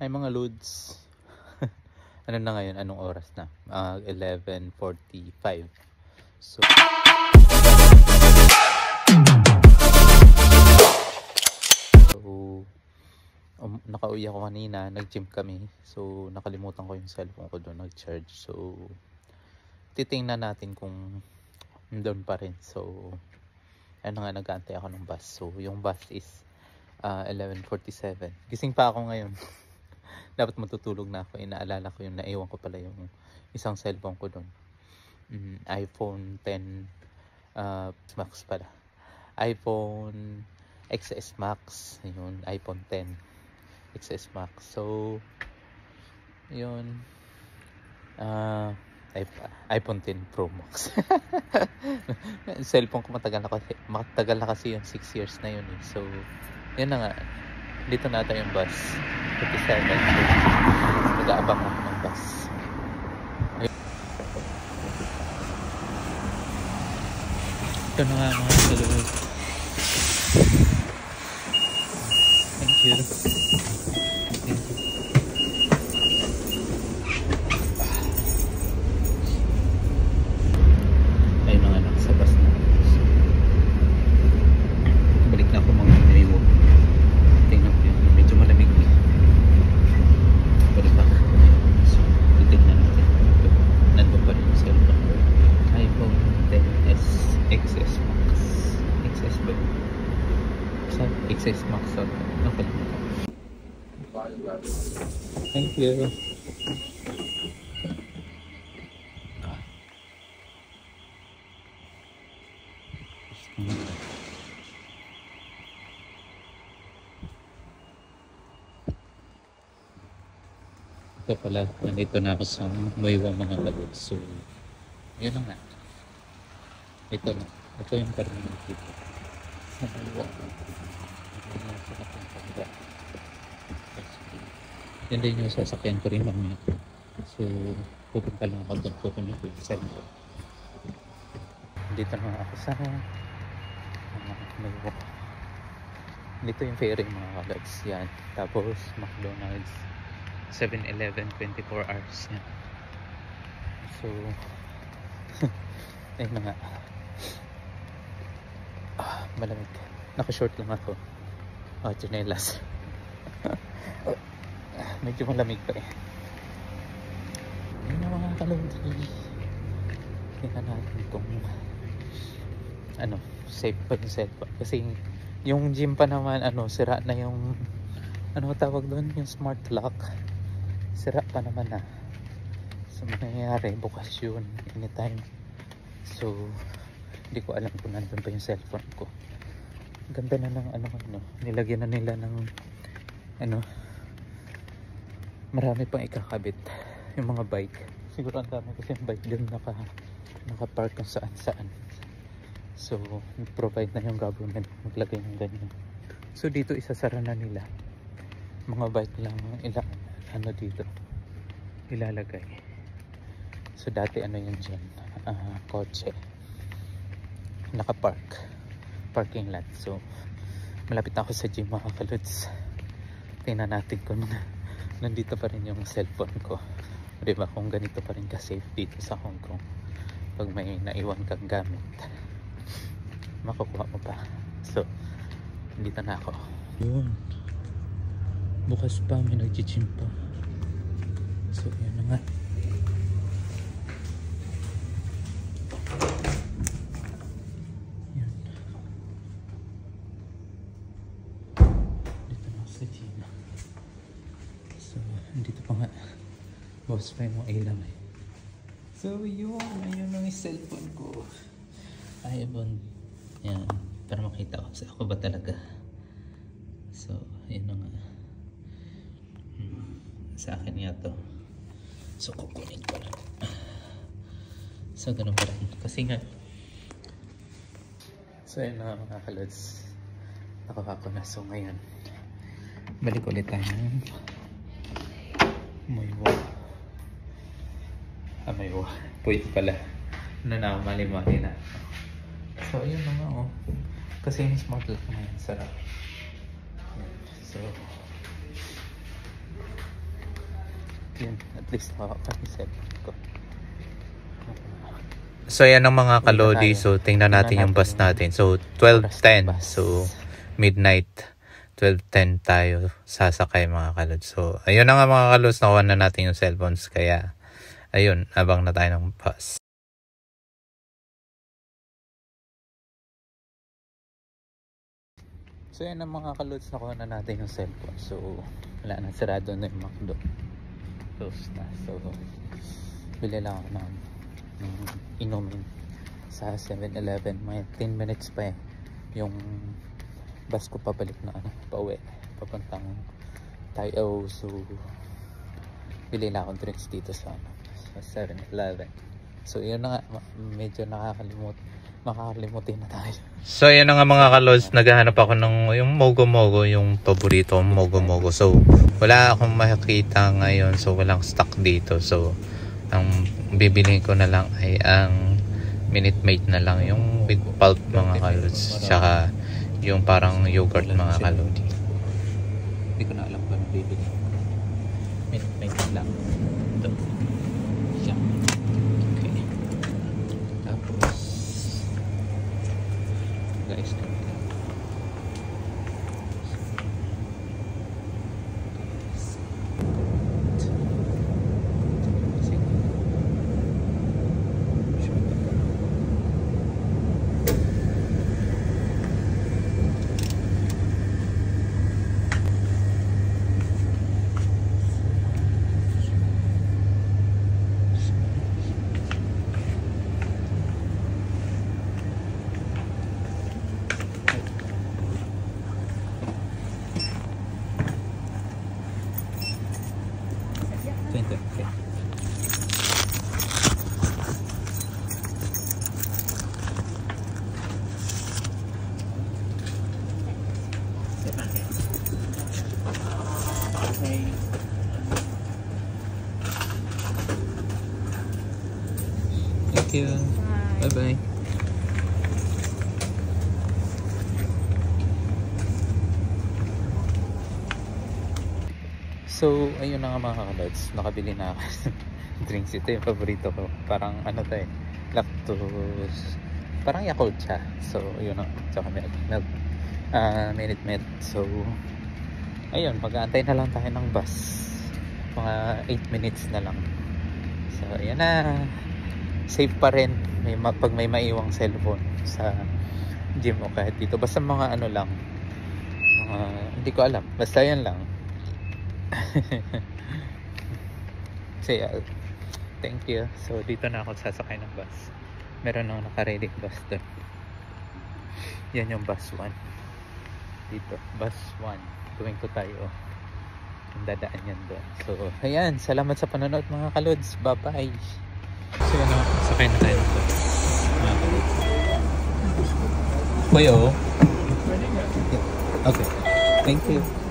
Ay mga loads. Ano na ngayon? Anong oras na? 11:45. So nakauwi ako kanina, nag-gym kami. So nakalimutan ko yung cellphone ko doon, nag-charge. So titingnan natin kung doon pa rin. So ano nga, nag-aantay ako ng bus. So yung bus is 11:47. Gising pa ako ngayon. Dapat matutulog na ako. Inaalala ko yung naiwan ko pala yung isang cellphone ko doon. iPhone 10 Max pala. iPhone XS Max. Yun, iPhone 10 XS Max. So yun, iPhone 10 Pro Max. Cellphone ko matagal na kasi yung 6 years na yun eh. So yun na nga, dito na tayo yung bus 57. So nag-aabang ako ng bus. Ito na nga mga kaluluwa. Thank you. Ayun na nga, nasa bus na. Balik na ako mga naiwo. Tingnan ko yun. Medyo malamig eh. Balik ako. So, titignan natin. Nandun pa rin yung cellphone ko. iPhone 10s XS Max. XS ba yun? XS Max. Nakalimutan. Thank you. Ito pala, nandito na ako sa Muiwa mga kalod. So, yun na nga. Ito na. Ito yung terminal dito. Sa Muiwa. Yan din yung sasakyan ko rin mamaya. So, pupunta lang ako doon. Pupunta ko yung cellphone. Dito na ako sa Muiwa. Dito yung ferry mga kalods. Yan. Tapos, McDonald's. 7-Eleven 24 hours yan. So ayun na nga, malamig. Naka-short lang ako. Chinelas. Medyo malamig pa eh. Ayun na mga kalundri. Tingnan natin kung safe pa yung cellphone. Kasi yung gym pa naman sira na yung tawag doon, yung smart lock. Sira pa naman na. So mangyayari bukas yun anytime. So hindi ko alam kung nandun pa yung cellphone ko. Ganda na ng nilagyan na nila ng marami pang ikakabit yung mga bike. Siguro ang dami kasi yung bike dun naka-park kung saan saan. So provide na yung government maglagay ng ganyan. So dito isasara na nila mga bike lang dito ilalagay. So dati yun dyan, kotse nakapark, parking lot. So malapit na ako sa gym mga kalods. Tingnan natin kung nandito pa rin yung cellphone ko, diba, kung ganito pa rin ka-safe dito sa Hong Kong. Pag may naiwan kang gamit makukuha mo pa. So dito na ako. Yun, bukas pa, may nag-gym pa. So yun na nga. Yan. Dito na ako sa gym. So dito pa nga, boss pa yung ilang eh. So yun, ayun ang cellphone ko. iPhone. Yan, para makita ko sa ako ba talaga. So yun na nga. Sa akin nga to. So kukunin ko lang. So ganun pa rin. Kasi nga, so yun na mga kalods, nakuha ko na. So ngayon balik ulit tayo ng Muiwa. Muiwa. Pwede pala. Mali-mali na. So ayun na nga kasi yung smart lock na yan sarap. So Yun, at least nakaka-set ko. So yan ang mga kalodi. So tingnan natin yung bus natin. So 12:10. So midnight 12:10 tayo sasakay mga kalod. So ayun na nga mga kalod, nakuha na natin yung cellphones. Kaya ayun, abang na tayo ng bus. So yan ang mga kalods, nakuha na natin yung cellphone. So wala na, sarado na yung McDo. Close na. So bili lang ako ng inumin sa 7-Eleven. May 10 minutes pa eh yung bus ko pabalik na pauwi papuntang Tayo. So bili lang akong drinks dito sa 7-Eleven. So yun na nga, medyo makakalimutin na tayo. So yun na nga mga kalods, naghahanap ako ng yung Mogo Mogo, yung paborito Mogo Mogo. So wala akong makikita ngayon, so walang stock dito. So ang bibiliin ko na lang ay ang Minute Maid na lang, yung with pulp mga kalods, tsaka yung parang yogurt mga kalodi. Hindi ko na alam kung ano bibili. Minute Maid lang. Ito. Siya. Okay. Tapos guys, okay. Thank you. Bye-bye. So, ayun na nga mga kalods, nakabili na ako drinks. Ito yung paborito ko. Parang ano to eh, lactose, parang Yakult siya. So, yun na, tsaka milk, Minute Maid. So, ayun, mag-aantay na lang tayo ng bus. Mga 8 minutes na lang. So, ayan na. Safe pa rin pag may maiwang cellphone sa gym o kahit dito. Basta mga ano lang, mga, hindi ko alam. Basta yan lang. So yeah, thank you. So dito na ako sasakay ng bus. Meron nang naka-ready bus doon. Yan yung bus 1. Dito, bus 1 going to Tayo. Yung dadaan yan doon. So ayan, salamat sa panonood mga kalods. Bye bye. So yun na, sakay na tayo ng bus mga kalods. Kuya, oh. Okay, thank you.